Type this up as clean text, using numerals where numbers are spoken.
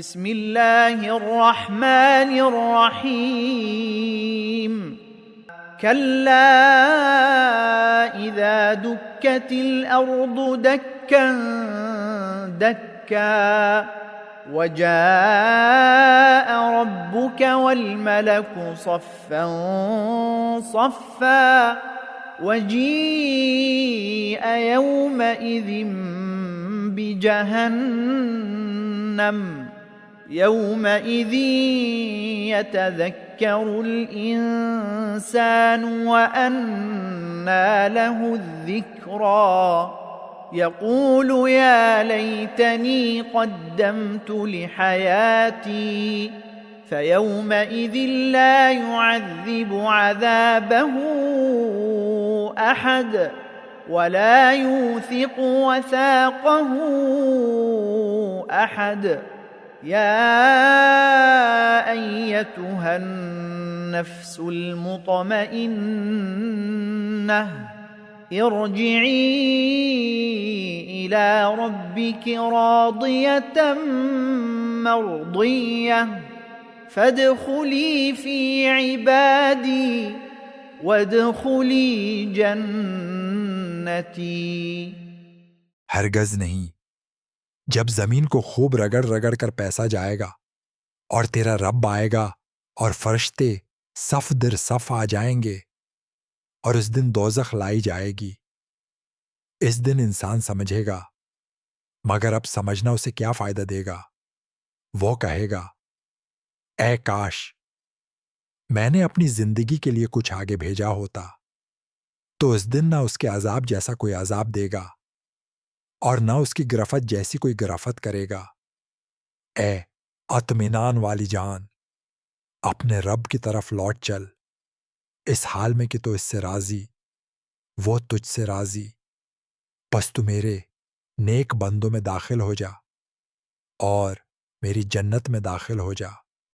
بسم الله الرحمن الرحيم كلا إذا دكت الأرض دكا دكا وجاء ربك والملك صفا صفا وجيء يومئذ بجهنم يومئذ يتذكر الإنسان وأنى له الذكرى يقول يا ليتني قدمت لحياتي فيومئذ لا يعذب عذابه أحد ولا يوثق وثاقه أحد يا أيتها النفس المطمئنة ارجعي إلى ربك راضية مرضية فادخلي في عبادي وادخلی جنتی۔ ہرگز نہیں، جب زمین کو خوب رگڑ رگڑ کر پیسا جائے گا اور تیرا رب آئے گا اور فرشتے صف در صف آ جائیں گے اور اس دن دوزخ لائی جائے گی، اس دن انسان سمجھے گا، مگر اب سمجھنا اسے کیا فائدہ دے گا؟ وہ کہے گا اے کاش میں نے اپنی زندگی کے لیے کچھ آگے بھیجا ہوتا، تو اس دن نہ اس کے عذاب جیسا کوئی عذاب دے گا اور نہ اس کی گرفت جیسی کوئی گرفت کرے گا۔ اے اطمینان والی جان، اپنے رب کی طرف لوٹ چل، اس حال میں کہ تو اس سے راضی، وہ تجھ سے راضی، پس تو میرے نیک بندوں میں داخل ہو جا اور میری جنت میں داخل ہو جا۔